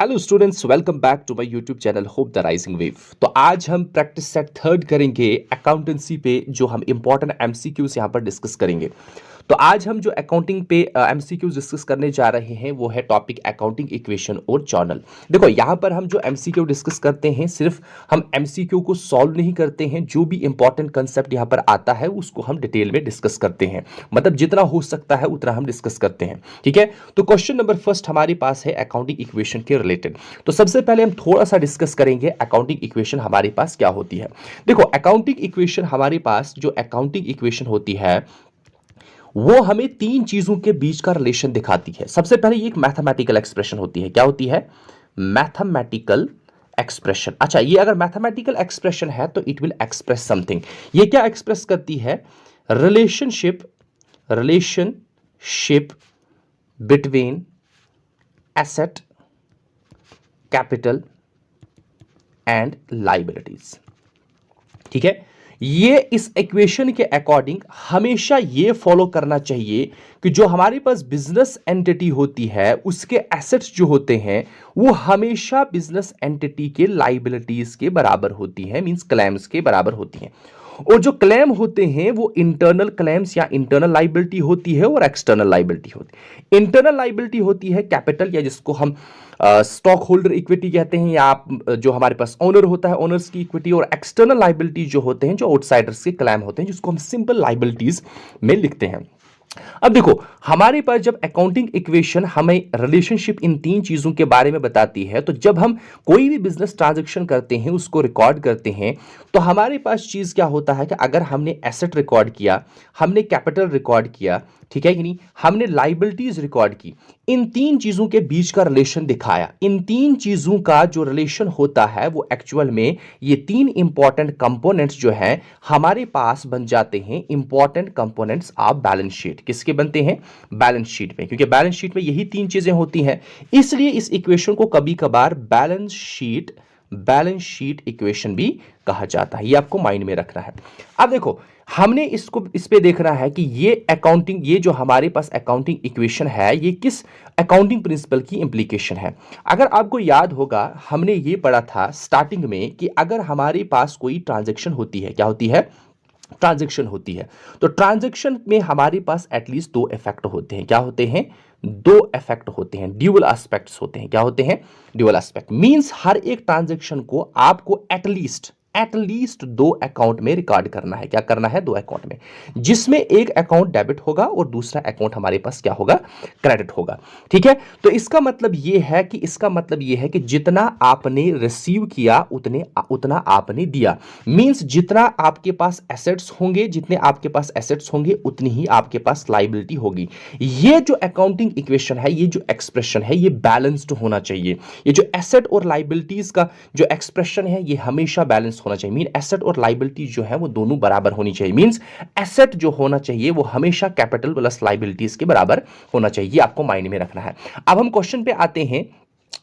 Hello students, welcome back to my YouTube channel hope the rising wave. तो आज हम practice set third करेंगे accountancy पे, जो हम इंपॉर्टेंट एमसीक्यूज यहाँ पर डिस्कस करेंगे। तो आज हम जो अकाउंटिंग पे एमसीक्यूज डिस्कस करने जा रहे हैं वो है टॉपिक अकाउंटिंग इक्वेशन और जर्नल। देखो यहाँ पर हम जो एमसीक्यू डिस्कस करते हैं, सिर्फ हम एमसीक्यू को सॉल्व नहीं करते हैं, जो भी इंपॉर्टेंट कंसेप्ट यहाँ पर आता है उसको हम डिटेल में डिस्कस करते हैं। मतलब जितना हो सकता है उतना हम डिस्कस करते हैं, ठीक है। तो क्वेश्चन नंबर फर्स्ट हमारे पास है अकाउंटिंग इक्वेशन के रिलेटेड। तो सबसे पहले हम थोड़ा सा डिस्कस करेंगे अकाउंटिंग इक्वेशन हमारे पास क्या होती है। देखो अकाउंटिंग इक्वेशन हमारे पास जो अकाउंटिंग इक्वेशन होती है वो हमें तीन चीजों के बीच का रिलेशन दिखाती है। सबसे पहले ये एक मैथमेटिकल एक्सप्रेशन होती है। क्या होती है? Mathematical expression. अच्छा, ये अगर मैथमेटिकल एक्सप्रेशन है तो इट विल एक्सप्रेस समथिंग। ये क्या एक्सप्रेस करती है? Relationship between asset, capital and liabilities. ठीक है। ये इस इक्वेशन के अकॉर्डिंग हमेशा ये फॉलो करना चाहिए कि जो हमारे पास बिजनेस एंटिटी होती है उसके एसेट्स जो होते हैं वो हमेशा बिजनेस एंटिटी के लाइबिलिटीज के बराबर होती है, मींस क्लेम्स के बराबर होती हैं। और जो क्लेम होते हैं वो इंटरनल क्लेम्स या इंटरनल लाइबिलिटी होती है और एक्सटर्नल लाइबिलिटी होती है। इंटरनल लाइबिलिटी होती है कैपिटल, या जिसको हम स्टॉक होल्डर इक्विटी कहते हैं, या आप जो हमारे पास ओनर होता है ओनर्स की इक्विटी। और एक्सटर्नल लाइबिलिटी जो होते हैं, जो आउटसाइडर्स के क्लेम होते हैं, जिसको हम सिंपल लाइबिलिटीज में लिखते हैं। अब देखो हमारे पास जब अकाउंटिंग इक्वेशन हमें रिलेशनशिप इन तीन चीजों के बारे में बताती है, तो जब हम कोई भी बिजनेस ट्रांजैक्शन करते हैं उसको रिकॉर्ड करते हैं, तो हमारे पास चीज क्या होता है कि अगर हमने एसेट रिकॉर्ड किया, हमने कैपिटल रिकॉर्ड किया, ठीक है कि नहीं, हमने लाइबिलिटीज रिकॉर्ड की, इन तीन चीजों के बीच का रिलेशन दिखाया। इन तीन चीजों का जो रिलेशन होता है वो एक्चुअल में ये तीन इंपॉर्टेंट कंपोनेंट्स जो है हमारे पास बन जाते हैं important components of balance sheet. किसके बनते हैं? बैलेंस शीट में, क्योंकि बैलेंस शीट में यही तीन चीजें होती हैं। इसलिए इस इक्वेशन को कभी कभार बैलेंस शीट इक्वेशन भी कहा जाता है। ये आपको माइंड में रखना है। अब देखो हमने इसको इस पे देखना है कि ये अकाउंटिंग, ये जो हमारे पास अकाउंटिंग इक्वेशन है ये किस अकाउंटिंग प्रिंसिपल की इंप्लीकेशन है। अगर आपको याद होगा हमने ये पढ़ा था स्टार्टिंग में कि अगर हमारे पास कोई ट्रांजैक्शन होती है, क्या होती है? ट्रांजैक्शन होती है। तो ट्रांजैक्शन में हमारे पास एटलीस्ट दो इफेक्ट होते हैं। क्या होते हैं? दो इफेक्ट होते हैं, ड्यूअल एस्पेक्ट्स होते हैं। क्या होते हैं? ड्यूअल एस्पेक्ट मींस हर एक ट्रांजैक्शन को आपको एटलीस्ट दो अकाउंट में रिकॉर्ड करना है। क्या करना है? दो अकाउंट में, जिसमें एक अकाउंट डेबिट होगा और दूसरा अकाउंट हमारे पास क्या होगा? क्रेडिट होगा। ठीक है। तो इसका मतलब यह है कि जितना आपने रिसीव किया उतना आपने दिया। मींस जितना आपके पास एसेट्स होंगे उतनी ही आपके पास लाइबिलिटी होगी। ये जो अकाउंटिंग इक्वेशन है, ये जो एक्सप्रेशन है, ये बैलेंस्ड होना चाहिए। ये जो एसेट और लाइबिलिटीज का जो एक्सप्रेशन है ये हमेशा बैलेंस होना चाहिए। मीन एसेट और लाइबिलिटी जो है वो दोनों बराबर होनी चाहिए। मींस एसेट जो होना चाहिए वो हमेशा कैपिटल प्लस लाइबिलिटीज के बराबर होना चाहिए। आपको माइंड में रखना है। अब हम क्वेश्चन पे आते हैं।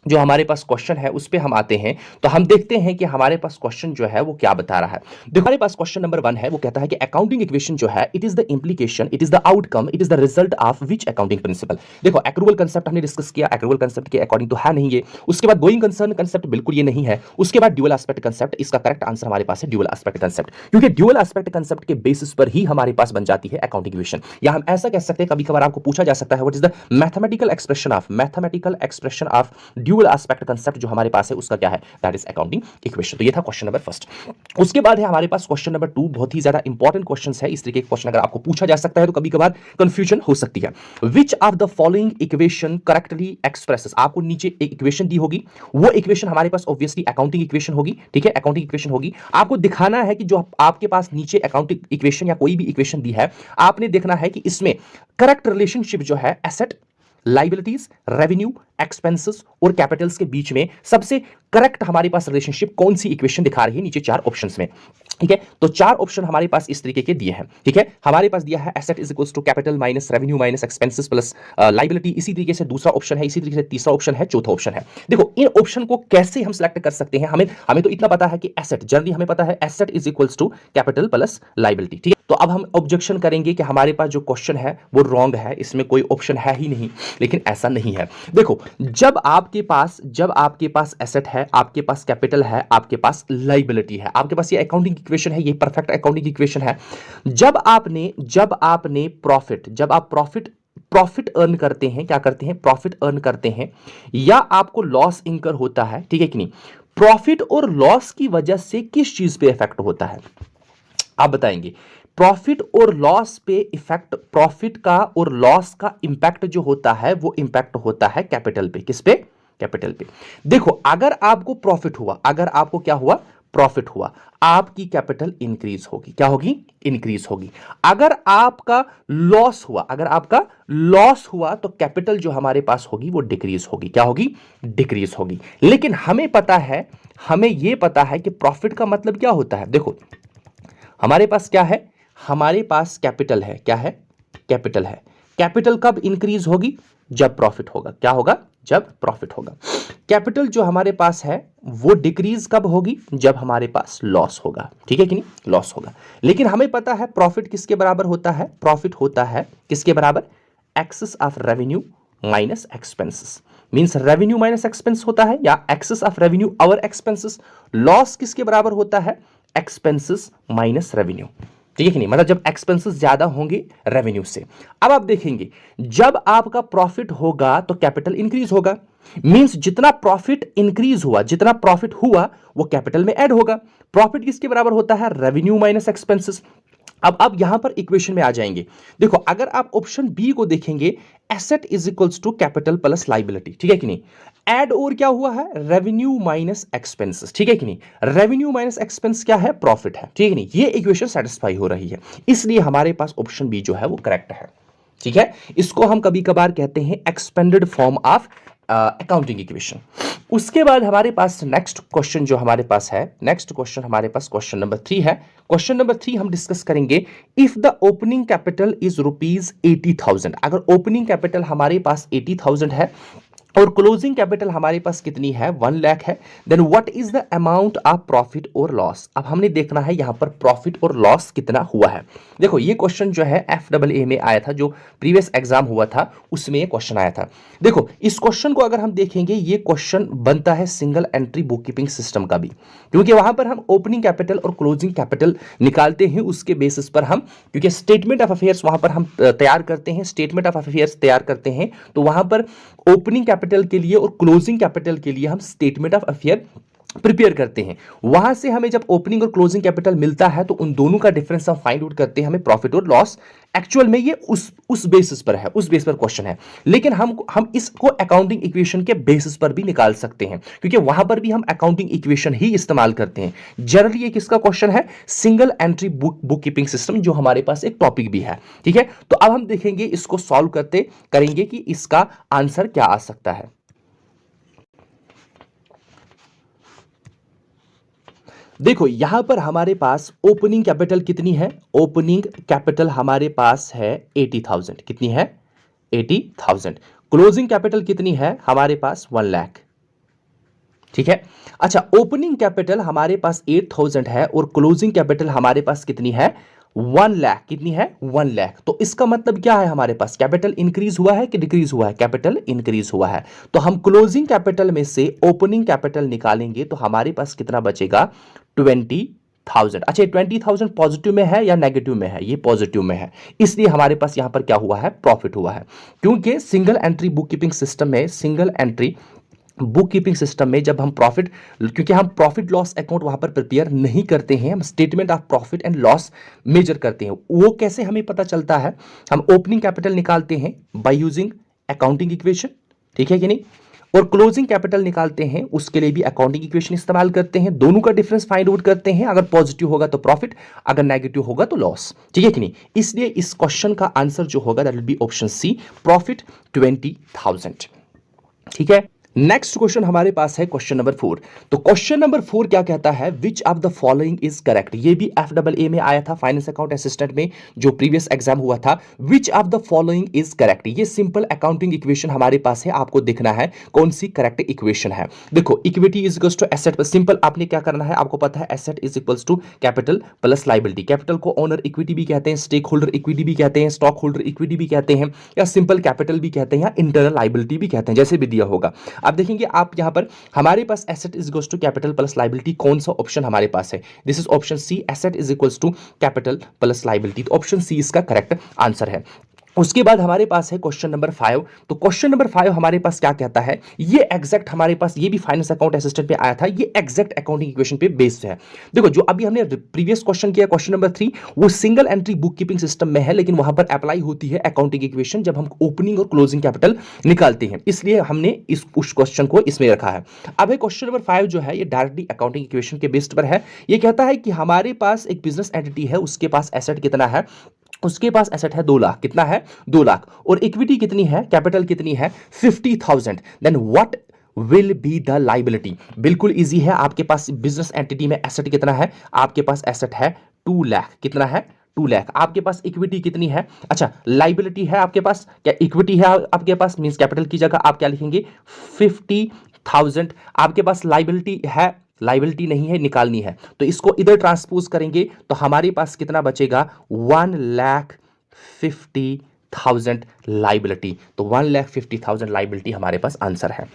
जो हमारे पास क्वेश्चन है उस पे हम आते हैं, तो हम देखते हैं कि हमारे पास क्वेश्चन जो है वो क्या बता रहा है। देखो हमारे पास क्वेश्चन नंबर 1 है, वो कहता है कि अकाउंटिंग इक्वेशन जो है it is the implication, it is the outcome, it is the result of which accounting principle. देखो एक्रूवल कंसेप्ट हमने डिस्कस किया, एक्रूवल कंसेप्ट के अकॉर्डिंग तो है नहीं ये। उसके बाद गोइंग कंसर्न कंसेप्ट बिल्कुल ये नहीं है। उसके बाद ड्यूअल एस्पेक्ट कंसेप्ट, इसका करेक्ट आंसर हमारे पास है ड्यूअल एस्पेक्ट कंसेप्ट, क्योंकि ड्यूअल एस्पेक्ट कंसेप्ट के बेसिस पर ही हमारे पास बन जाती है अकाउंटिंग इक्वेशन। या हम ऐसा कह सकते हैं, कभी कभार आपको पूछा जा सकता है what is the mathematical expression of dual aspect concept जो हमारे पास है उसका क्या है? That is accounting equation. तो ये था क्वेश्चन नंबर फर्स्ट। उसके बाद है हमारे पास क्वेश्चन नंबर 2, बहुत ही ज्यादा इंपॉर्टेंट क्वेश्चंस है। इस तरीके के क्वेश्चन अगर आपको पूछा जा सकता है तो कभी कभार कंफ्यूजन हो सकती है। Which of the following equation correctly expresses, आपको नीचे एक इक्वेशन दी होगी, वो इक्वेशन हमारे पास ऑब्वियसली अकाउंटिंग इक्वेशन होगी। ठीक है, अकाउंटिंग इक्वेशन होगी। आपको दिखाना है कि जो आपके पास नीचे अकाउंटिंग इक्वेशन या कोई भी इक्वेशन दी है, आपने देखना है कि इसमें करेक्ट रिलेशनशिप जो है एसेट, लाइबिलिटीज, रेवेन्यू, एक्सपेंसेस और कैपिटल्स के बीच में सबसे करेक्ट हमारे पास रिलेशनशिप कौन सी इक्वेशन दिखा रही है नीचे 4 ऑप्शंस में। ठीक है, तो 4 ऑप्शन हमारे पास इस तरीके के दिए हैं। ठीक है, हमारे पास दिया है asset is equals to capital minus revenue minus expenses plus liability. इसी तरीके से दूसरा ऑप्शन है, इसी तरीके से तीसरा ऑप्शन है, चौथा ऑप्शन है। देखो इन ऑप्शन को कैसे हम सिलेक्ट कर सकते हैं? हमें तो इतना पता है कि एसेट, जनरली हमें पता है asset is equals to capital plus liability. ठीक है, तो अब हम ऑब्जेक्शन करेंगे कि हमारे पास जो क्वेश्चन है वो रॉन्ग है, इसमें कोई ऑप्शन है ही नहीं। लेकिन ऐसा नहीं है। देखो, जब आपके पास एसेट है, आपके पास कैपिटल है, आपके पास लाइबिलिटी है, आपके पास ये अकाउंटिंग इक्वेशन है, ये परफेक्ट अकाउंटिंग इक्वेशन है। जब आपने प्रॉफिट अर्न करते हैं, क्या करते हैं, प्रॉफिट अर्न करते हैं, या आपको लॉस इंकर होता है, ठीक है कि नहीं, प्रॉफिट और लॉस की वजह से किस चीज पे इफेक्ट होता है आप बताएंगे। प्रॉफिट और लॉस पे इफेक्ट, प्रॉफिट का और लॉस का इंपैक्ट जो होता है वो इंपैक्ट होता है कैपिटल पे। किस पे, कैपिटल पे। देखो, अगर आपको प्रॉफिट हुआ, अगर आपको क्या हुआ, प्रॉफिट हुआ, आपकी कैपिटल इंक्रीज होगी, क्या होगी, इंक्रीज होगी। अगर आपका लॉस हुआ, अगर आपका लॉस हुआ तो कैपिटल जो हमारे पास होगी वो डिक्रीज होगी, क्या होगी, डिक्रीज होगी। लेकिन हमें पता है, हमें यह पता है कि प्रॉफिट का मतलब क्या होता है। देखो, हमारे पास क्या है, हमारे पास कैपिटल है, क्या है, कैपिटल है। कैपिटल कब इंक्रीज होगी, जब प्रॉफिट होगा, क्या होगा, जब प्रॉफिट होगा। कैपिटल जो हमारे पास है वो डिक्रीज कब होगी, जब हमारे पास लॉस होगा, ठीक है कि नहीं, लॉस होगा। लेकिन हमें पता है प्रॉफिट किसके बराबर होता है, प्रॉफिट होता है किसके बराबर, excess of revenue minus expenses. Means revenue minus expense होता है, या excess of revenue over expenses. Loss किसके बराबर होता है, एक्सपेंसेस माइनस रेवेन्यू, ठीक है कि नहीं, मतलब जब एक्सपेंसेस ज्यादा होंगे रेवेन्यू से। अब आप देखेंगे, जब आपका प्रॉफिट होगा तो कैपिटल इंक्रीज होगा। मींस जितना प्रॉफिट इंक्रीज हुआ, जितना प्रॉफिट हुआ वो कैपिटल में ऐड होगा। प्रॉफिट किसके बराबर होता है, रेवेन्यू माइनस एक्सपेंसेस। अब आप यहां पर इक्वेशन में आ जाएंगे। देखो, अगर आप ऑप्शन बी को देखेंगे, asset is equals to capital plus liability, ठीक है कि नहीं, एड और क्या हुआ है, रेवेन्यू माइनस एक्सपेंसेस, ठीक है कि नहीं, रेवेन्यू माइनस एक्सपेंस क्या है, प्रॉफिट है, ठीक है नहीं, ये इक्वेशन सेटिस्फाई हो रही है, इसलिए हमारे पास ऑप्शन बी जो है वो करेक्ट है। ठीक है, इसको हम कभी कभार कहते हैं expanded form of accounting equation. उसके बाद हमारे पास नेक्स्ट क्वेश्चन जो हमारे पास है, नेक्स्ट क्वेश्चन हमारे पास क्वेश्चन नंबर 3 है। क्वेश्चन नंबर 3 हम डिस्कस करेंगे, if the opening capital is rupees 80,000। अगर ओपनिंग कैपिटल हमारे पास 80,000 है और क्लोजिंग कैपिटल हमारे पास कितनी है, 1 लाख है, then what is the amount of profit और लॉस। अब हमने देखना है यहां पर प्रॉफिट और लॉस कितना हुआ है। देखो, ये क्वेश्चन जो है FAA में आया था, जो प्रीवियस एग्जाम हुआ था उसमें ये क्वेश्चन आया था। देखो, इस क्वेश्चन को अगर हम देखेंगे, ये क्वेश्चन बनता है single entry book keeping system का भी, क्योंकि वहां पर हम ओपनिंग कैपिटल और क्लोजिंग कैपिटल निकालते हैं, उसके बेसिस पर हम, क्योंकि स्टेटमेंट ऑफ अफेयर्स वहां पर हम तैयार करते हैं, स्टेटमेंट ऑफ अफेयर्स तैयार करते हैं, तो वहां पर ओपनिंग कैपिटल के लिए और क्लोजिंग कैपिटल के लिए हम स्टेटमेंट ऑफ अफेयर प्रिपेयर करते हैं। वहां से हमें जब ओपनिंग और क्लोजिंग कैपिटल मिलता है तो उन दोनों का डिफरेंस हम फाइंड आउट करते हैं, हमें प्रॉफिट और लॉस। एक्चुअल में ये उस बेसिस पर है, उस बेस पर क्वेश्चन है, लेकिन हम इसको अकाउंटिंग इक्वेशन के बेसिस पर भी निकाल सकते हैं, क्योंकि वहां पर भी हम अकाउंटिंग इक्वेशन ही इस्तेमाल करते हैं। जनरली ये किसका क्वेश्चन है, single entry book keeping system, जो हमारे पास एक टॉपिक भी है। ठीक है, तो अब हम देखेंगे, इसको सॉल्व करते करेंगे कि इसका आंसर क्या आ सकता है। देखो, यहां पर हमारे पास ओपनिंग कैपिटल कितनी है, ओपनिंग कैपिटल हमारे पास है 80,000, कितनी है, 80,000। क्लोजिंग कैपिटल कितनी है हमारे पास, 1 लाख। ठीक है, अच्छा, ओपनिंग कैपिटल हमारे पास 8,000 है और क्लोजिंग कैपिटल हमारे पास कितनी है, 1 लाख। कितनी है, 1 लाख। तो इसका मतलब क्या है, हमारे पास कैपिटल इंक्रीज हुआ है कि डिक्रीज हुआ है, कैपिटल इंक्रीज हुआ है। तो हम क्लोजिंग कैपिटल में से ओपनिंग कैपिटल निकालेंगे तो हमारे पास कितना बचेगा, 20,000। अच्छा, 20,000 पॉजिटिव में है या नेगेटिव में है, ये पॉजिटिव में है, इसलिए हमारे पास यहां पर क्या हुआ है, प्रॉफिट हुआ है। क्योंकि single entry book keeping system में, single entry book keeping system में जब हम प्रॉफिट, क्योंकि हम प्रॉफिट लॉस अकाउंट वहां पर प्रिपेयर नहीं करते हैं, हम statement of profit and loss measure करते हैं। वो कैसे हमें पता चलता है, हम ओपनिंग कैपिटल निकालते हैं बाय यूजिंग अकाउंटिंग इक्वेशन, ठीक है कि नहीं, और क्लोजिंग कैपिटल निकालते हैं, उसके लिए भी अकाउंटिंग इक्वेशन इस्तेमाल करते हैं। दोनों का डिफरेंस फाइंड आउट करते हैं, अगर पॉजिटिव होगा तो प्रॉफिट, अगर नेगेटिव होगा तो लॉस, ठीक है कि नहीं। इसलिए इस क्वेश्चन का आंसर जो होगा that will be option C, profit 20,000। ठीक है, नेक्स्ट क्वेश्चन हमारे पास है क्वेश्चन नंबर 4। तो क्वेश्चन नंबर 4 क्या कहता है, which of the following is correct. ये भी FAA में आया था, फाइनेंस अकाउंट असिस्टेंट में जो प्रीवियस एग्जाम हुआ था। Which of the following is correct, ये सिंपल अकाउंटिंग इक्वेशन हमारे पास है, आपको देखना है कौन सी करेक्ट इक्वेशन है। देखो equity is equals to asset, पर सिंपल आपने क्या करना है, आपको पता है asset is equals to capital plus liability. Capital को ओनर इक्विटी भी कहते हैं, स्टेक होल्डर इक्विटी भी कहते हैं, स्टॉक होल्डर इक्विटी भी कहते हैं, या सिंपल कैपिटल भी कहते हैं, या इंटरनल लाइबिलिटी भी कहते हैं, जैसे भी दिया होगा। अब देखेंगे आप यहां पर हमारे पास asset is equals to capital plus liability, कौन सा ऑप्शन हमारे पास है, this is option C, asset is equals to capital plus liability. तो ऑप्शन सी इसका करेक्ट आंसर है। उसके बाद हमारे पास है क्वेश्चन नंबर 5। तो क्वेश्चन नंबर 5 हमारे पास क्या कहता है, ये एग्जैक्ट हमारे पास, ये भी फाइनेंस अकाउंट असिस्टेंट पे आया था, ये एग्जैक्ट अकाउंटिंग इक्वेशन पे बेस्ड है। देखो जो अभी हमने प्रीवियस क्वेश्चन किया क्वेश्चन नंबर 3, वो single entry book keeping system में है, लेकिन वहां पर अप्लाई होती है अकाउंटिंग इक्वेशन जब हम ओपनिंग और क्लोजिंग कैपिटल निकालते हैं, इसलिए हमने उस क्वेश्चन को इसमें रखा है। अब क्वेश्चन नंबर 5 जो है ये डायरेक्टली अकाउंटिंग इक्वेशन के बेस्ड पर है। ये कहता है कि हमारे पास एक बिजनेस एंटिटी है, उसके पास एसेट कितना है, उसके पास एसेट है 2 लाख, कितना है 2 लाख, और इक्विटी कितनी है, कैपिटल कितनी है 50,000, then what will be the liability. बिल्कुल इजी है, आपके पास बिजनेस एंटिटी में एसेट कितना है, आपके पास एसेट है 2 लाख, कितना है 2 लाख, आपके पास इक्विटी कितनी है, अच्छा लाइबिलिटी है आपके पास, क्या इक्विटी है आपके पास, मींस कैपिटल की जगह आप क्या लिखेंगे 50,000, आपके पास लाइबिलिटी है, लाइबिलिटी नहीं है, निकालनी है, तो इसको इधर ट्रांसपोज करेंगे तो हमारे पास कितना बचेगा 1,50,000 लाइबिलिटी। तो 1,50,000 लाइबिलिटी हमारे पास आंसर है।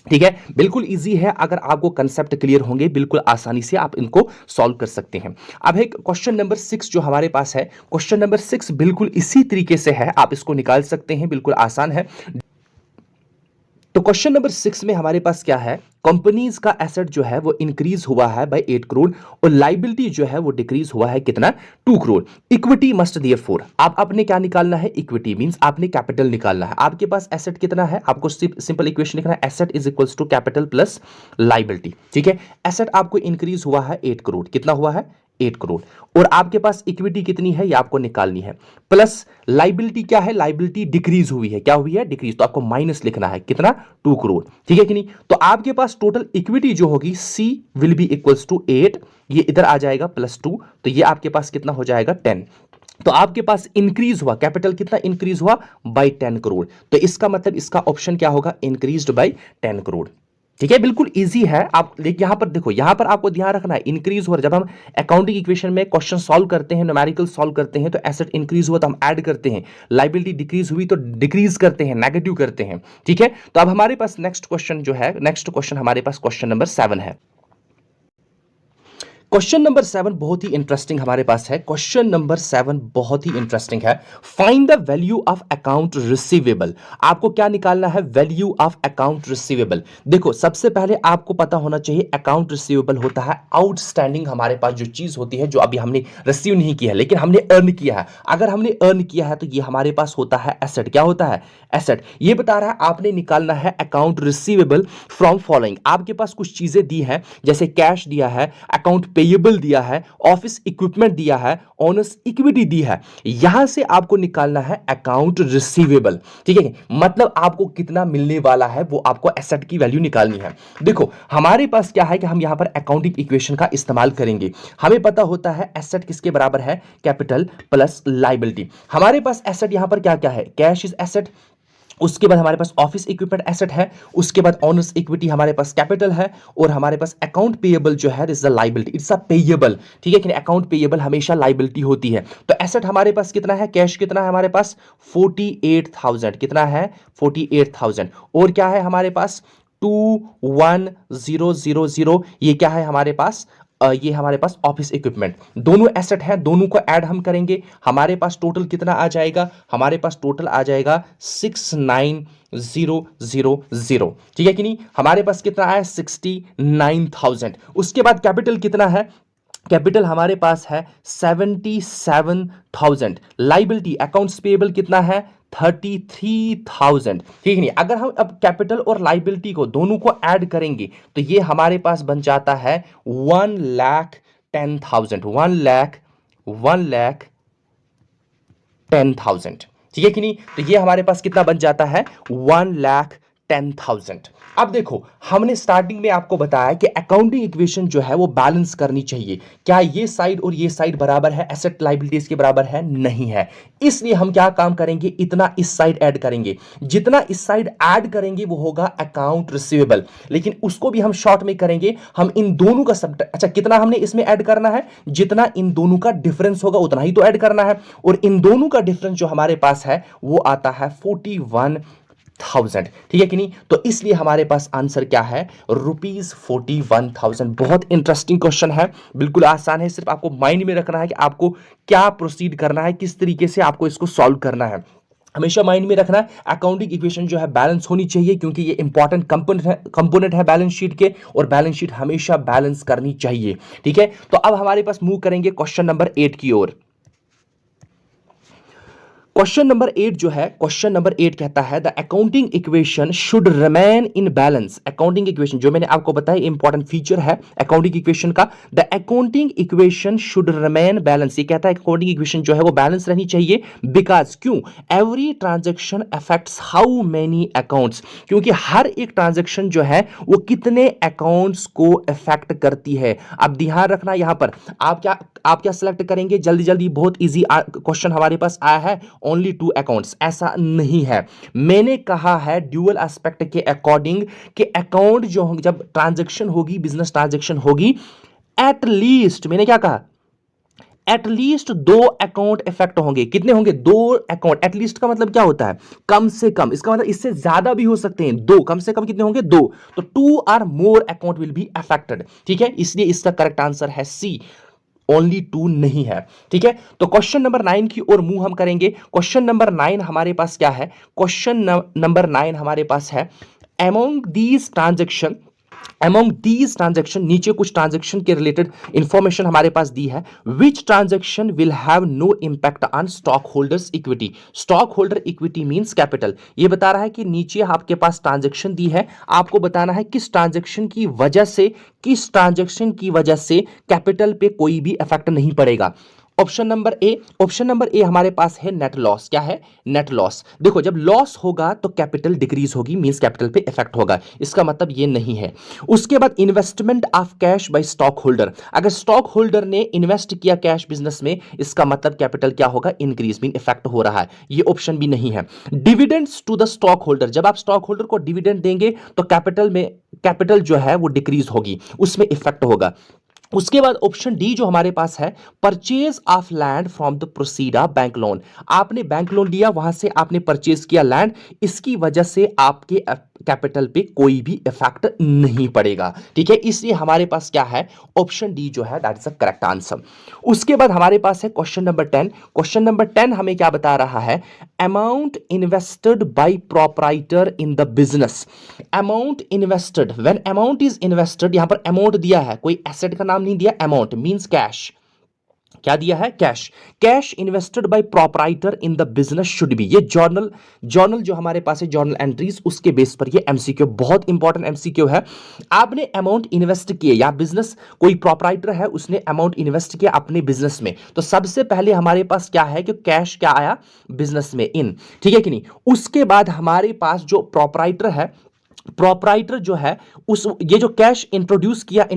ठीक है, बिल्कुल इजी है, अगर आपको कंसेप्ट क्लियर होंगे बिल्कुल आसानी से आप इनको सॉल्व कर सकते हैं। अब एक क्वेश्चन नंबर 6 जो हमारे पास है, क्वेश्चन नंबर 6 बिल्कुल इसी तरीके से है, आप इसको निकाल सकते हैं, बिल्कुल आसान है। तो क्वेश्चन नंबर 6 में हमारे पास क्या है, कंपनीज का एसेट जो है वो इंक्रीज हुआ है बाय 8 करोड़ और लाइबिलिटी जो है वो डिक्रीज हुआ है कितना 2 करोड़। इक्विटी मस्ट देयरफॉर, आप आपने क्या निकालना है, इक्विटी मींस आपने कैपिटल निकालना है। आपके पास एसेट कितना है, आपको सिंपल इक्वेशन लिखना है, asset is equals to capital plus liability. ठीक है, एसेट आपको इंक्रीज हुआ है 8 करोड़, कितना हुआ है 8 करोड़, और आपके पास इक्विटी कितनी है ये आपको निकालनी है, प्लस लाइबिलिटी क्या है, लाइबिलिटी डिक्रीज हुई है, क्या हुई है डिक्रीज, तो आपको माइनस लिखना है कितना 2 करोड़। ठीक है कि नहीं, तो आपके पास टोटल इक्विटी जो होगी सी विल बी इक्वल्स टू 8, ये इधर आ जाएगा प्लस 2, तो ये आपके पास कितना हो जाएगा 10। तो आपके पास इंक्रीज हुआ कैपिटल, कितना इंक्रीज हुआ बाय 10 करोड़, तो इसका मतलब इसका ऑप्शन क्या होगा, इंक्रीज्ड बाय 10 करोड़। ठीक है, बिल्कुल इजी है। आप यहां पर देखो, यहां पर आपको ध्यान रखना है इंक्रीज हो रहा है, जब हम अकाउंटिंग इक्वेशन में क्वेश्चन सॉल्व करते हैं, न्यूमेरिकल सॉल्व करते हैं, तो एसेट इंक्रीज हुआ तो हम ऐड करते हैं, लाइबिलिटी डिक्रीज हुई तो डिक्रीज करते हैं, नेगेटिव करते हैं। ठीक है, तो अब हमारे पास नेक्स्ट क्वेश्चन जो है, नेक्स्ट क्वेश्चन हमारे पास क्वेश्चन नंबर 7 है। क्वेश्चन नंबर 7 बहुत ही इंटरेस्टिंग हमारे पास है, क्वेश्चन नंबर 7 बहुत ही इंटरेस्टिंग है। Find the value of account receivable, आपको क्या निकालना है, वैल्यू ऑफ अकाउंट रिसीवेबल। देखो सबसे पहले आपको पता होना चाहिए अकाउंट रिसीवेबल होता है आउटस्टैंडिंग, हमारे पास जो चीज होती है जो अभी हमने रिसीव नहीं किया है लेकिन हमने अर्न किया है। अगर हमने अर्न किया है तो ये हमारे पास होता है एसेट, क्या होता है एसेट। ये बता रहा है आपने निकालना है अकाउंट रिसीवेबल फ्रॉम फॉलोइंग, आपके पास कुछ चीजें दी हैं, जैसे कैश दिया है, अकाउंट पेएबल दिया है, ऑफिस इक्विपमेंट दिया है, ओनर्स इक्विटी दी है, यहां से आपको निकालना है अकाउंट रिसीवेबल। ठीक है, मतलब आपको कितना मिलने वाला है वो आपको एसेट की वैल्यू निकालनी है। देखो हमारे पास क्या है कि हम यहां पर अकाउंटिंग इक्वेशन का इस्तेमाल करेंगे, हमें पता होता है एसेट किसके बराबर है, कैपिटल प्लस लायबिलिटी। हमारे पास एसेट यहां पर क्या क्या है, कैश इज एसेट, उसके बाद हमारे पास ऑफिस इक्विपमेंट एसेट है, उसके बाद ओनर्स इक्विटी हमारे पास कैपिटल है, और हमारे पास अकाउंट पेएबल जो है is the liability, it's a payable. ठीक है कि अकाउंट पेएबल हमेशा लायबिलिटी होती है। तो एसेट हमारे पास कितना है, कैश कितना है हमारे पास 48,000, कितना है 48,000, और क्या है हमारे पास 21,000, ये क्या है हमारे पास, ये हमारे पास ऑफिस इक्विपमेंट, दोनों एसेट है, दोनों को ऐड हम करेंगे, हमारे पास टोटल कितना आ जाएगा, हमारे पास टोटल आ जाएगा 69,000। ठीक है कि नहीं, हमारे पास कितना आया 69,000। उसके बाद कैपिटल कितना है, कैपिटल हमारे पास है 77,000, लाइबिलिटी अकाउंट्स पेएबल कितना है 33,000। ठीक है नहीं, अगर हम अब कैपिटल और लाइबिलिटी को दोनों को ऐड करेंगे तो ये हमारे पास बन जाता है 1,10,000, 1,10,000। ठीक है कि नहीं, तो ये हमारे पास कितना बन जाता है 1,10,000। 10,000। अब देखो, हमने स्टार्टिंग में आपको बताया कि अकाउंटिंग इक्वेशन जो है वो बैलेंस करनी चाहिए। क्या ये साइड और ये साइड बराबर है, एसेट लायबिलिटीज के बराबर है? नहीं है। इसलिए हम क्या काम करेंगे, इतना इस साइड ऐड करेंगे। जितना इस साइड ऐड करेंगे वो होगा अकाउंट रिसीवेबल, लेकिन उसको भी हम शॉर्ट में करेंगे। हम इन दोनों का सब, अच्छा कितना हमने इसमें ऐड करना है, जितना इन दोनों का डिफरेंस होगा उतना ही तो ऐड करना है। और इन दोनों का डिफरेंस जो हमारे पास है वो आता है 41,000। ठीक है कि नहीं? तो इसलिए हमारे पास आंसर क्या है, ₹41,000। बहुत इंटरेस्टिंग क्वेश्चन है, बिल्कुल आसान है। सिर्फ आपको माइंड में रखना है कि आपको क्या प्रोसीड करना है, किस तरीके से आपको इसको सॉल्व करना है। हमेशा माइंड में रखना है अकाउंटिंग इक्वेशन जो है बैलेंस होनी चाहिए, क्योंकि ये इंपॉर्टेंट कंपोनेंट है बैलेंस शीट के, और बैलेंस शीट हमेशा बैलेंस करनी चाहिए। ठीक है, तो अब हमारे पास मूव करेंगे क्वेश्चन नंबर 8 की ओर। क्वेश्चन नंबर 8 जो है, क्वेश्चन नंबर 8 कहता है the accounting equation should remain in balance. Accounting equation जो मैंने आपको बताया इंपॉर्टेंट फीचर है अकाउंटिंग इक्वेशन का। The accounting equation should remain balance, ये कहता है अकाउंटिंग इक्वेशन जो है वो बैलेंस रहनी चाहिए। बिकॉज क्यों, every transaction affects how many accounts, क्योंकि हर एक ट्रांजेक्शन जो है वो कितने अकाउंट्स को अफेक्ट करती है। अब ध्यान रखना यहां पर आप क्या सिलेक्ट करेंगे, जल्दी जल्दी, बहुत इजी क्वेश्चन हमारे पास आया है, ओनली 2 अकाउंट्स, ऐसा नहीं है। मैंने कहा है ड्यूअल एस्पेक्ट के अकॉर्डिंग कि अकाउंट जो जब ट्रांजैक्शन होगी, बिजनेस ट्रांजैक्शन होगी, एटलीस्ट, मैंने क्या कहा, एटलीस्ट 2 अकाउंट इफेक्ट होंगे। कितने होंगे? 2 अकाउंट। एटलीस्ट का मतलब क्या होता है, कम से कम। इसका मतलब इससे ज्यादा भी हो सकते हैं, 2, कम से कम कितने होंगे, 2। तो 2 और more account will be affected. ठीक है, इसलिए इसका करेक्ट आंसर है सी, ओनली 2 नहीं है। ठीक है, तो क्वेश्चन नंबर 9 की ओर मूव हम करेंगे। क्वेश्चन नंबर 9 हमारे पास क्या है, क्वेश्चन नंबर 9 हमारे पास है among these transaction, among these transaction, नीचे कुछ ट्रांजेक्शन के रिलेटेड इंफॉर्मेशन हमारे पास दी है। Which transaction will have no impact on stock holders equity. Stock holder equity means capital. ये बता रहा है कि नीचे आपके पास ट्रांजेक्शन दी है, आपको बताना है किस ट्रांजेक्शन की वजह से, किस ट्रांजेक्शन की वजह से कैपिटल पे कोई भी इफेक्ट नहीं पड़ेगा। Option number A, option number A हमारे पास है नेट लॉस। क्या है? Net loss. देखो, जब लॉस होगा तो कैपिटल डिक्रीज होगी, मींस कैपिटल पे इफेक्ट होगा, इसका मतलब ये नहीं है। उसके बाद investment of cash by stock holder, अगर स्टॉक होल्डर ने इन्वेस्ट किया कैश बिजनेस में, इसका मतलब कैपिटल क्या होगा, इंक्रीज, मीन इफेक्ट हो रहा है, ये ऑप्शन भी नहीं है। Dividends to the stock holder, जब आप स्टॉक होल्डर को डिविडेंड देंगे तो कैपिटल जो है वो डिक्रीज होगी, उसमें इफेक्ट होगा। उसके बाद ऑप्शन डी जो हमारे पास है, purchase of land from the proceed of bank loan, आपने बैंक लोन लिया, वहां से आपने परचेज किया लैंड, इसकी वजह से आपके कैपिटल पे कोई भी इफेक्ट नहीं पड़ेगा। ठीक है, इसलिए हमारे पास क्या है, ऑप्शन डी जो है that is the correct answer. उसके बाद हमारे पास है क्वेश्चन नंबर 10। क्वेश्चन नंबर 10 हमें क्या बता रहा है, amount invested bye proprietor in the business. Amount invested, when amount is invested, यहां पर अमाउंट दिया है, कोई एसेट का नाम नहीं दिया, अमाउंट मींस कैश। क्या दिया है, cash. Cash invested bye proprietor in the business should be, ये जर्नल जो हमारे पास है, जर्नल एंट्रीज, उसके बेस पर ये एमसीक्यू, बहुत इंपॉर्टेंट एमसीक्यू है। आपने अमाउंट इन्वेस्ट किए, या बिजनेस कोई प्रोप्राइटर है उसने अमाउंट इन्वेस्ट किया अपने बिजनेस में, तो सबसे पहले हमारे पास क्या है कि कैश क्या आया बिजनेस में, इन। ठीक है कि नहीं? उसके बाद हमारे पास जो प्रोप्राइटर है, प्रोप्राइटर जो है उस, ये जो कैश इंट्रोड्यूस किया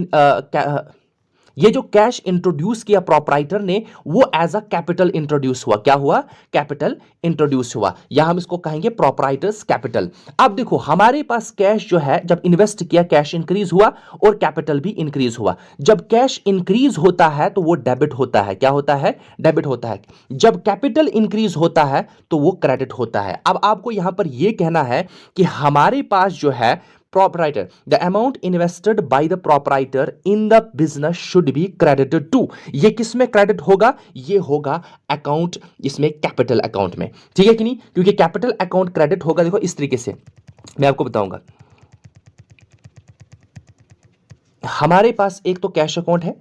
ये जो कैश इंट्रोड्यूस किया प्रोप्राइटर ने, वो एज अ कैपिटल इंट्रोड्यूस हुआ। क्या हुआ? कैपिटल इंट्रोड्यूस हुआ, या हम इसको कहेंगे प्रोप्राइटर्स कैपिटल। अब देखो, हमारे पास कैश जो है जब इन्वेस्ट किया, कैश इंक्रीज हुआ और कैपिटल भी इंक्रीज हुआ। जब कैश इंक्रीज होता है तो वो डेबिट होता है। क्या होता है? डेबिट होता है। जब कैपिटल इंक्रीज होता है तो वो क्रेडिट होता है। अब आपको यहां पर यह कहना है कि हमारे पास जो है proprietor, the amount invested by the proprietor in the business should be credited to, ये किस में क्रेडिट होगा? ये होगा अकाउंट, इसमें कैपिटल अकाउंट में। ठीक है कि नहीं? क्योंकि कैपिटल अकाउंट क्रेडिट होगा, देखो इस तरीके से मैं आपको बताऊंगा। हमारे पास एक तो कैश अकाउंट है,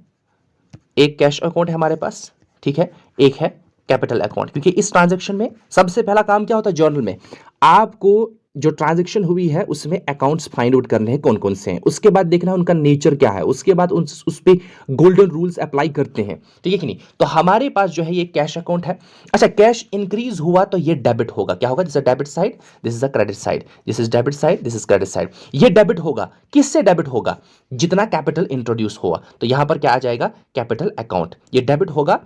एक कैश अकाउंट है हमारे पास, ठीक है, एक है कैपिटल अकाउंट। क्योंकि इस ट्रांजैक्शन में सबसे पहला काम क्या होता है, जर्नल में आपको जो ट्रांजैक्शन हुई है उसमें अकाउंट्स फाइंड आउट करने हैं कौन कौन से हैं, उसके बाद देखना है उनका नेचर क्या है, उसके बाद उस पे गोल्डन रूल्स अप्लाई करते हैं, ठीक है कि नहीं। तो हमारे पास जो है ये कैश अकाउंट है। अच्छा, कैश इंक्रीज हुआ तो ये डेबिट होगा, क्या होगा, this is debit side, this is a credit side, this is debit side, this is credit side. ये डेबिट होगा, किससे डेबिट होगा, जितना कैपिटल इंट्रोड्यूस हुआ, तो यहां पर क्या आ जाएगा, कैपिटल अकाउंट, ये डेबिट होगा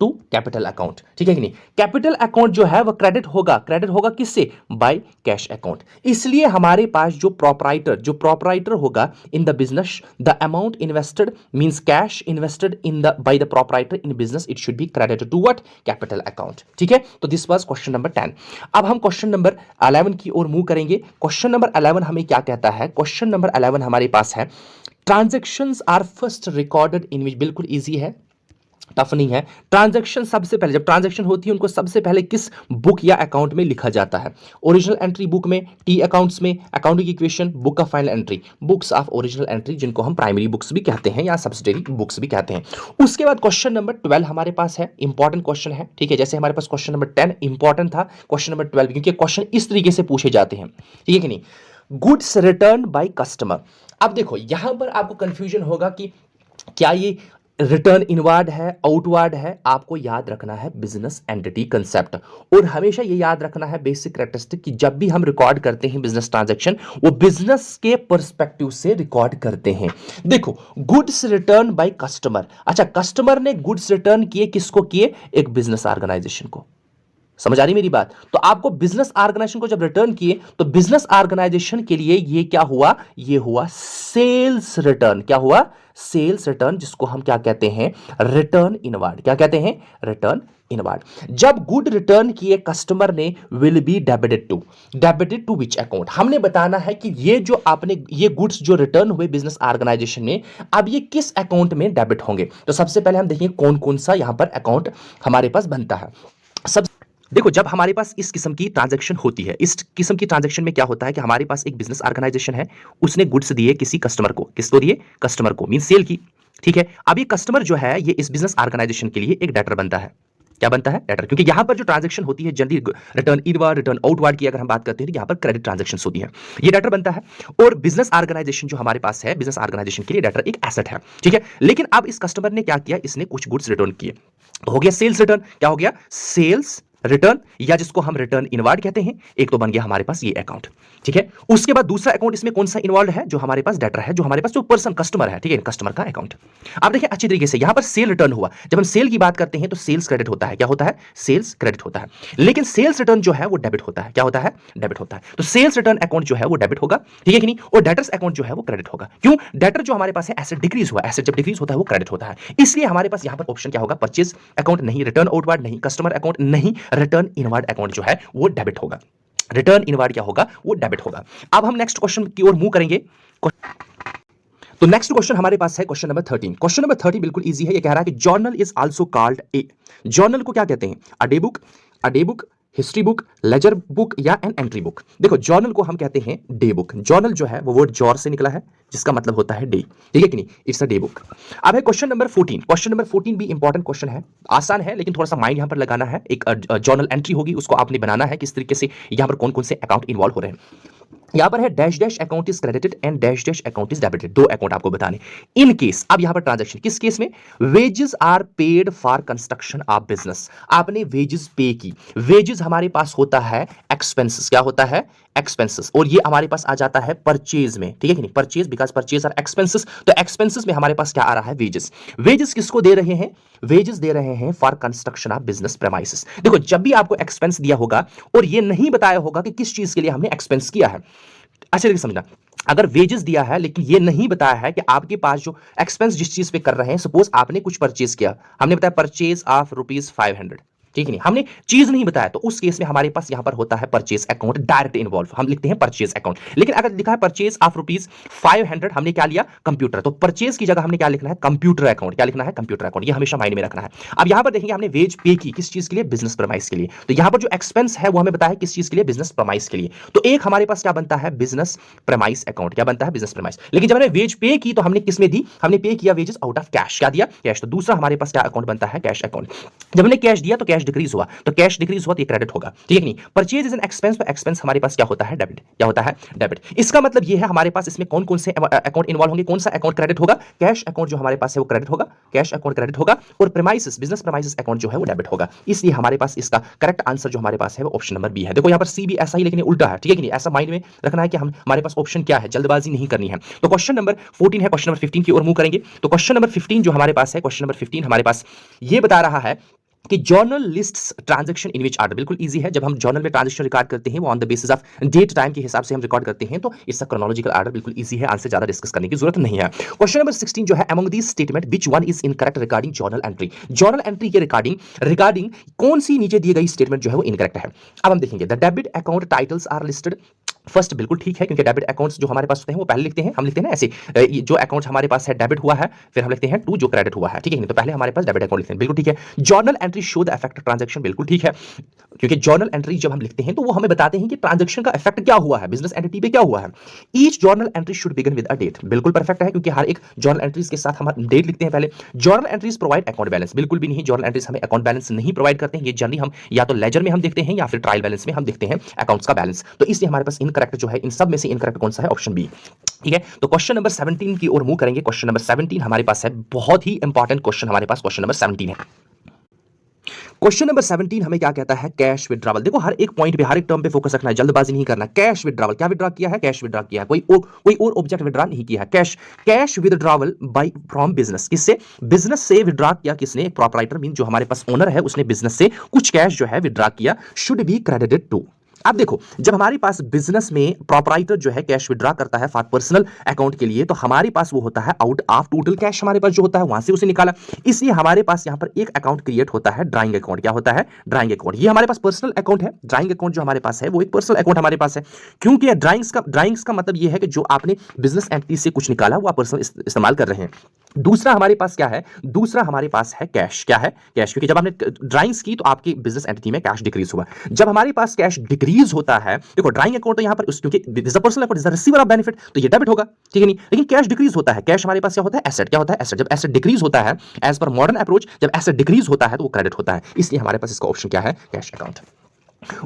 टू कैपिटल अकाउंट, ठीक है कि नहीं। कैपिटल अकाउंट जो है वो क्रेडिट होगा किससे, बाय कैश अकाउंट। इसलिए हमारे पास जो प्रोपराइटर होगा in the business, the amount invested means cash invested in the by the proprietor in business, it should be credited to what, capital account, ठीक है। तो दिस वाज क्वेश्चन नंबर 10। अब हम question number 11 की ओर move करेंगे। Question number 11 हमें क्या कहता है, क्वेश्चन नंबर 11 हमारे पास है, transactions are first recorded in which, बिल्कुल इजी है, टफ नहीं है। ट्रांजैक्शन सबसे पहले, जब ट्रांजैक्शन होती है उनको सबसे पहले किस बुक या अकाउंट में लिखा जाता है, ओरिजिनल एंट्री बुक में, टी अकाउंट्स में, accounting equation, book of final entry, books of original entry, जिनको हम प्राइमरी बुक्स भी कहते हैं या सब्सिडरी बुक्स भी कहते हैं। उसके बाद क्वेश्चन नंबर 12 हमारे पास है, इंपॉर्टेंट क्वेश्चन है, ठीक है। जैसे हमारे पास क्वेश्चन नंबर 10 इंपॉर्टेंट था, क्वेश्चन नंबर 12 क्योंकि क्वेश्चन इस तरीके से पूछे जाते हैं, ठीक है कि नहीं। Goods return by customer. अब देखो यहां पर आपको कंफ्यूजन होगा कि क्या ये रिटर्न इनवार्ड है आउटवार्ड है। आपको याद रखना है बिजनेस एंटिटी कंसेप्ट, और हमेशा ये याद रखना है बेसिक कैरेक्टरिस्टिक कि जब भी हम रिकॉर्ड करते हैं बिजनेस ट्रांजैक्शन, वो बिजनेस के पर्सपेक्टिव से रिकॉर्ड करते हैं। देखो, गुड्स रिटर्न बाय कस्टमर, अच्छा कस्टमर ने गुड्स रिटर्न किए, किसको किए, एक बिजनेस ऑर्गेनाइजेशन को। समझ आ रही मेरी बात। तो आपको बिजनेस ऑर्गेनाइजेशन को जब रिटर्न किए तो बिजनेस ऑर्गेनाइजेशन के लिए ये क्या हुआ, ये हुआ सेल्स रिटर्न, क्या हुआ, सेल्स रिटर्न, जिसको हम क्या कहते हैं, रिटर्न इनवार्ड, क्या कहते हैं, रिटर्न इनवार्ड। जब गुड रिटर्न किए कस्टमर ने, will be debited to which account. हमने बताना है कि ये जो आपने ये गुड्स जो रिटर्न हुए बिजनेस ऑर्गेनाइजेशन में, अब ये किस अकाउंट में डेबिट होंगे। तो सबसे पहले हम देखेंगे कौन कौन सा यहां पर अकाउंट हमारे पास बनता है। सब देखो, जब हमारे पास इस किस्म की ट्रांजैक्शन होती है, इस किस्म की ट्रांजैक्शन में क्या होता है कि हमारे पास एक बिजनेस ऑर्गेनाइजेशन है, उसने गुड्स दिए किसी कस्टमर को, किसको दिए, कस्टमर को, मीन सेल की, ठीक है। अब ये कस्टमर जो है ये इस बिजनेस ऑर्गेनाइजेशन के लिए एक डेटर बनता है, क्या बनता है, डेटर, क्योंकि यहां पर जो ट्रांजैक्शन होती है generally return inward return outward की अगर हम बात करते हैं तो यहां पर क्रेडिट ट्रांजैक्शन होती है, ये डेटर बनता है। और बिजनेस ऑर्गेनाइजेशन जो हमारे पास है, बिजनेस ऑर्गेनाइजेशन के लिए डेटर एक एसेट है, ठीक है। लेकिन अब इस कस्टमर ने क्या किया, इसने कुछ गुड्स रिटर्न किए, तो हो गया सेल्स रिटर्न, क्या हो गया, सेल्स रिटर्न, या जिसको हम रिटर्न इनवार्ड कहते हैं। एक तो बन गया हमारे पास ये अकाउंट, ठीक है। उसके बाद दूसरा अकाउंट इसमें कौन सा इन्वॉल्व है, जो हमारे पास डेटर है, जो हमारे पास जो पर्सन कस्टमर है, ठीक है, कस्टमर का अकाउंट। आप देखिए अच्छी तरीके से यहां पर सेल रिटर्न हुआ, जब हम सेल की बात करते हैं तो सेल्स क्रेडिट होता है, क्या होता है, सेल्स क्रेडिट होता है। लेकिन सेल्स रिटर्न जो है वो डेबिट होता है, क्या होता है, डेबिट होता है। तो सेल्स रिटर्न अकाउंट जो है वो डेबिट होगा, ठीक है कि नहीं, और डेटर्स अकाउंट जो है वो क्रेडिट होगा। क्यों, डेटर जो हमारे पास है एसेट डिक्रीज हुआ, एसेट जब डिक्रीज होता है वो क्रेडिट होता है, इसलिए हमारे पास यहां पर ऑप्शन क्या होगा, परचेज अकाउंट नहीं, रिटर्न आउटवार्ड नहीं, कस्टमर अकाउंट नहीं, रिटर्न इनवार्ड अकाउंट जो है वो डेबिट होगा, रिटर्न इनवार्ड क्या होगा, वो डेबिट होगा। अब हम नेक्स्ट क्वेश्चन की ओर मूव करेंगे। तो नेक्स्ट क्वेश्चन हमारे पास है क्वेश्चन नंबर 13। क्वेश्चन नंबर 13 बिल्कुल इजी है, ये कह रहा है कि journal is also called a, journal को क्या कहते हैं, a day book, history book, laser book या एन एंट्री बुक। देखो जर्नल को हम कहते हैं डे बुक, जर्नल जो है वो वर्ड जॉर से निकला है जिसका मतलब होता है डे, ठीक है कि नहीं, इट्स अ डे बुक। अब है क्वेश्चन नंबर 14। क्वेश्चन नंबर 14 भी इंपॉर्टेंट क्वेश्चन है, आसान है लेकिन थोड़ा सा माइंड यहां पर लगाना है। एक जर्नल एंट्री होगी, उसको आपने बनाना है किस तरीके से, यहां पर कौन कौन से अकाउंट इन्वॉल्व हो रहे हैं। यहां पर है dash dash account is credited and dash dash account is debited, दो अकाउंट आपको बताने। इन केस, अब यहां पर ट्रांजैक्शन किस केस में, wages are paid for construction of business, आपने वेजेस पे की, वेजेस हमारे पास होता है एक्सपेंसेस, क्या होता है, एक्सपेंसेस, और ये हमारे पास आ जाता है परचेज में, ठीक है कि नहीं, purchase, because purchase are expenses, तो एक्सपेंसेस में हमारे पास क्या आ रहा है, वेजेस। वेजेस किसको दे रहे हैं, वेजेस दे रहे हैं for construction of business premises. देखो जब भी आपको एक्सपेंस दिया होगा और ये नहीं बताया होगा कि किस चीज के लिए हमने एक्सपेंस किया है, अच्छे तरीके समझना, अगर वेजेस दिया है लेकिन ये नहीं बताया है कि आपके पास जो एक्सपेंस जिस चीज पे कर रहे हैं, सपोज आपने कुछ परचेज किया, हमने बताया परचेज ऑफ ₹500, ठीक है नहीं, हमने चीज नहीं बताया, तो उस केस में हमारे पास यहां पर होता है परचेज अकाउंट डायरेक्ट इन्वॉल्व, हम लिखते हैं परचेज अकाउंट। लेकिन अगर लिखा है परचेज ऑफ ₹500, हमने क्या लिया, कंप्यूटर, तो परचेज की जगह हमने क्या लिखना है, कंप्यूटर अकाउंट, क्या लिखना है, कंप्यूटर अकाउंट, ये हमेशा माइंड में रखना है। अब यहां पर देखेंगे हमने वेज पे की किस चीज के लिए, बिजनेस प्रमाइस के लिए, तो यहां पर जो एक्सपेंस है वो हमें बताया किस चीज के लिए, बिजनेस प्रमाइस के लिए, तो एक हमारे पास क्या बनता है, बिजनेस प्रमाइस अकाउंट, क्या बनता है, बिजनेस प्रमाइस। लेकिन जब हमने वेज पे की तो हमने किस में दी, हमने पे किया वेजेस आउट ऑफ कैश, क्या दिया, कैश, तो दूसरा हमारे पास क्या अकाउंट बनता है, कैश अकाउंट। जब हमने कैश दिया तो कैश कैश डिक्रीज हुआ तो कैश डिक्रीज हुआ तो ये क्रेडिट होगा, ठीक है नहीं। परचेज इज एन एक्सपेंस, तो एक्सपेंस हमारे पास क्या होता है, डेबिट। क्या होता है, डेबिट। इसका मतलब ये है हमारे पास इसमें कौन कौन से अकाउंट इन्वॉल्व होंगे, कौन सा अकाउंट क्रेडिट होगा, कैश अकाउंट जो हमारे पास है वो क्रेडिट होगा, कैश अकाउंट क्रेडिट होगा, और प्रीमाइसेस बिजनेस प्रीमाइसेस अकाउंट जो है वो डेबिट होगा। इसलिए हमारे पास इसका करेक्ट आंसर जो हमारे पास है वो ऑप्शन नंबर बी है। देखो यहाँ पर सी भी ऐसा ही लेकिन उल्टा है, ठीक है कि नहीं। ऐसा माइंड में रखना है कि हमारे पास ऑप्शन क्या है, जल्दबाजी नहीं करनी है। तो क्वेश्चन नंबर 14 है, क्वेश्चन नंबर 15 की ओर मूव करेंगे। तो क्वेश्चन नंबर 15 जो हमारे पास है, क्वेश्चन नंबर 15 हमारे पास ये बता रहा है कि journal lists transaction in which order. बिल्कुल इजी है, जब हम जर्नल में ट्रांजैक्शन रिकॉर्ड करते हैं वो on the basis of date time के हिसाब से हम रिकॉर्ड करते हैं, तो इसका क्रोनोलॉजिकल आर्डर बिल्कुल इजी है, आंसर ज्यादा डिस्कस करने की जरूरत नहीं है। क्वेश्चन नंबर 16 जो है, among this statement which one is incorrect regarding journal entry. Journal entry के रिगार्डिंग कौन सी नीचे दी गई स्टेटमेंट जो है वो इनकरेक्ट है। अब हम देखेंगे, the debit account titles are listed. First बिल्कुल ठीक है, क्योंकि डेबिट अकाउंट्स जो हमारे पास होते हैं वो पहले लिखते हैं, हम लिखते हैं ना ऐसे, जो अकाउंट हमारे पास है डेबिट हुआ है, फिर हम लिखते हैं टू जो क्रेडिट हुआ है, ठीक है नहीं। तो पहले हमारे पास डेबिट अकाउंट लिखते हैं, बिल्कुल ठीक है। Journal entry show the effect transaction, बिल्कुल ठीक है, क्योंकि जर्नल एंट्री जब हम लिखते हैं तो वो हमें बताते हैं कि ट्रांजैक्शन का इफेक्ट क्या हुआ है, बिजनेस एंटिटी पे क्या हुआ है। Each journal entry should begin with a date, बिल्कुल परफेक्ट है, क्योंकि हर एक जर्नल एंट्रीज के साथ हम डेट लिखते हैं पहले। Journal entries provide account balance, बिल्कुल भी नहीं, जर्नल एंट्रीज हमें अकाउंट बैलेंस नहीं प्रोवाइड करते हैं। ये जनरली हम या तो लेजर में हम देखते हैं या फिर ट्रायल बैलेंस में हम देखते हैं अकाउंट्स का बैलेंस। तो इसलिए हमारे पास इनकरेक्ट जो है, इन सब में से इनकरेक्ट कौन सा है, ऑप्शन बी, ठीक है। तो क्वेश्चन नंबर 17 की ओर मूव करेंगे। क्वेश्चन नंबर 17 हमारे पास है, बहुत ही इंपॉर्टेंट क्वेश्चन हमारे पास क्वेश्चन नंबर 17 है। क्वेश्चन नंबर 17 हमें क्या कहता है, कैश विड्रॉवल। देखो हर एक पॉइंट पे, हर एक टर्म पे फोकस रखना है, जल्दबाजी नहीं करना। कैश विड्रॉवल, क्या विड्रॉ किया है, कैश विड्रॉ किया है, कोई और ऑब्जेक्ट विड्रॉ नहीं किया है। Cash withdrawal by from business, किससे, बिजनेस से विड्रॉ किया किसने, प्रोप्राइटर मीन जो हमारे पास ओनर है उसने बिजनेस से कुछ कैश जो है विड्रॉ किया, शुड बी क्रेडिटेड टू। अब देखो, जब हमारे पास बिजनेस में प्रोप्राइटर जो है कैश विड्रॉ करता है फॉर पर्सनल अकाउंट के लिए, तो हमारे पास वो होता है आउट ऑफ टोटल कैश, हमारे पास जो होता है वहां से उसे निकाला। इसलिए हमारे पास यहां पर एक अकाउंट क्रिएट होता है, ड्राइंग अकाउंट। क्या होता है, ड्राइंग अकाउंट। ये हमारे पास पर्सनल अकाउंट है, ड्राइंग अकाउंट जो हमारे पास है वो एक पर्सनल अकाउंट हमारे पास है, क्योंकि ड्राइंग्स का मतलब ये है कि जो आपने बिजनेस एंटिटी से कुछ निकाला वो आप पर्सनल इस्तेमाल कर रहे हैं। दूसरा हमारे पास क्या है, दूसरा हमारे पास है कैश। क्या है, कैश, क्योंकि जब आपने ड्राइंग्स की तो आपकी बिजनेस एंटिटी में कैश डिक्रीज हुआ। जब हमारे पास कैश डिक्रीज होता है, देखो ड्राइंग अकाउंट तो यहां पर क्योंकि this is personal account, is the receiver of benefit, तो ये डेबिट होगा, ठीक है नहीं। लेकिन कैश डिक्रीज होता है, कैश हमारे पास क्या होता है, एसेट। क्या होता है, एसेट। जब एसेट डिक्रीज होता है, एज पर मॉडर्न अप्रोच, जब एसेट डिक्रीज होता है तो वो क्रेडिट होता है। इसलिए हमारे पास इसका ऑप्शन क्या है, कैश अकाउंट।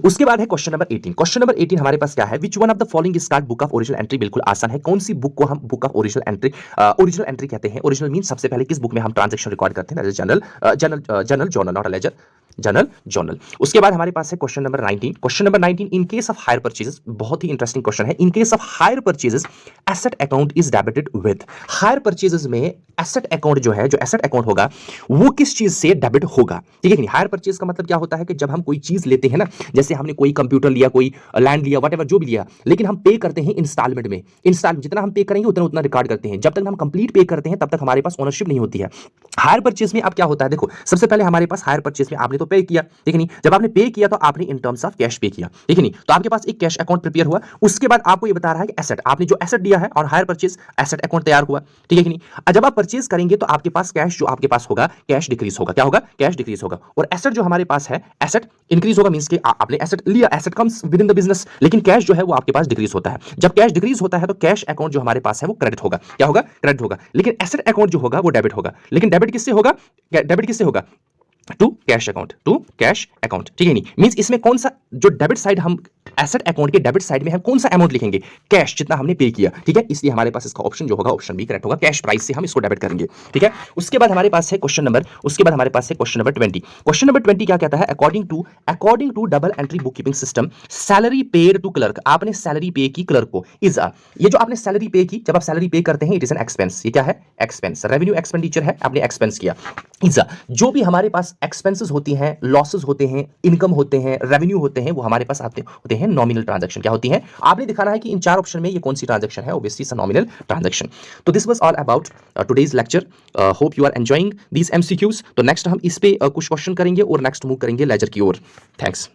उसके बाद है क्वेश्चन नंबर 18। क्वेश्चन नंबर 18 हमारे पास क्या है, which one of the following is called book of original entry. बिल्कुल आसान है, कौन सी बुक को हम बुक ऑफ ओरिजिनल एंट्री कहते हैं। ओरिजिनल मीन सबसे पहले किस बुक में हम ट्रांजैक्शन रिकॉर्ड करते हैं, general journal, not a ledger, general journal. उसके बाद हमारे पास है question number 19। Question number 19, in case of hire purchases, बहुत ही इंटरेस्टिंग क्वेश्चन है। In case of hire purchases asset account is debited with. Hire purchases में एसेट अकाउंट जो है, जो एसेट अकाउंट होगा वो किस चीज से डेबिट होगा, ठीक है नहीं। हायर परचेज का मतलब क्या होता है कि जब हम कोई चीज लेते हैं ना, जैसे हमने कोई कंप्यूटर लिया, कोई लैंड लिया, वट जो भी लिया, लेकिन हम पे करते हैं इंस्टॉलमेंट में। इंस्टॉलमेंट जितना हम पे करेंगे उतना उतना रिकॉर्ड करते हैं, जब तक हम कंप्लीट पे करते हैं तब तक हमारे पास ओनरशिप नहीं होती है। हायर परचेज में अब क्या होता है, देखो सबसे पहले हमारे पास हायर परचेज में आपने तो पे किया, ठीक है नहीं। जब आपने पे किया तो आपने इन टर्म्स ऑफ कैश पे किया, ठीक है नहीं। तो आपके पास एक कैश अकाउंट प्रिपेयर हुआ। उसके बाद आपको ये बता रहा है कि एसेट, आपने जो एसेट दिया है और हायर परचेज एसेट अकाउंट तैयार हुआ, ठीक है कि नहीं। जब आप परचेज करेंगे तो आपके पास कैश जो आपके पास होगा, कैश डिक्रीज होगा। क्या होगा, कैश डिक्रीज होगा। और एसेट जो हमारे पास है, एसेट इंक्रीज होगा, मींस कि आपने एसेट लिया, asset comes with in the business, लेकिन कैश जो है वो आपके पास डिक्रीज होता है। जब कैश डिक्रीज होता है तो कैश अकाउंट जो हमारे पास है वो क्रेडिट होगा। क्या होगा, क्रेडिट होगा। लेकिन एसेट अकाउंट जो होगा वो डेबिट होगा। लेकिन डेबिट किससे होगा, डेबिट किससे होगा, to cash account, to cash account, ठीक है नहीं। मींस इसमें कौन सा जो डेबिट साइड, हम एसेट अकाउंट के डेबिट साइड में हम कौन सा अमाउंट लिखेंगे, कैश, जितना हमने पे किया, ठीक है। इसलिए हमारे पास इसका ऑप्शन जो होगा, ऑप्शन बी करेक्ट होगा। कैश प्राइस से हम इसको डेबिट करेंगे, ठीक है। उसके बाद हमारे पास है क्वेश्चन नंबर 20। क्वेश्चन नंबर 20 क्या कहता है, according to double entry book keeping system, salary paid to clerk, आपने सैलरी पे की क्लर्क को, इज अ, ये जो आपने सैलरी पे की, जब आप सैलरी पे करते हैं इट इज एन एक्सपेंस। ये क्या है, एक्सपेंस, रेवेन्यू एक्सपेंडिचर है, आपने एक्सपेंस किया। इज अ, जो भी हमारे पास एक्सपेंसेस होती हैं, लॉसेस होते हैं, इनकम होते हैं, रेवेन्यू होते हैं, वो हमारे पास होते हैं नॉमिनल ट्रांजैक्शन। क्या होती है, आपने दिखाना है कि इन चार ऑप्शन में ये कौन सी ट्रांजैक्शन है, obviously it's a nominal transaction. तो this was all about today's lecture. Hope you are enjoying these MCQs. तो नेक्स्ट हम इस पे कुछ क्वेश्चन करेंगे और नेक्स्ट मूव करेंगे लेजर की ओर। थैंक्स।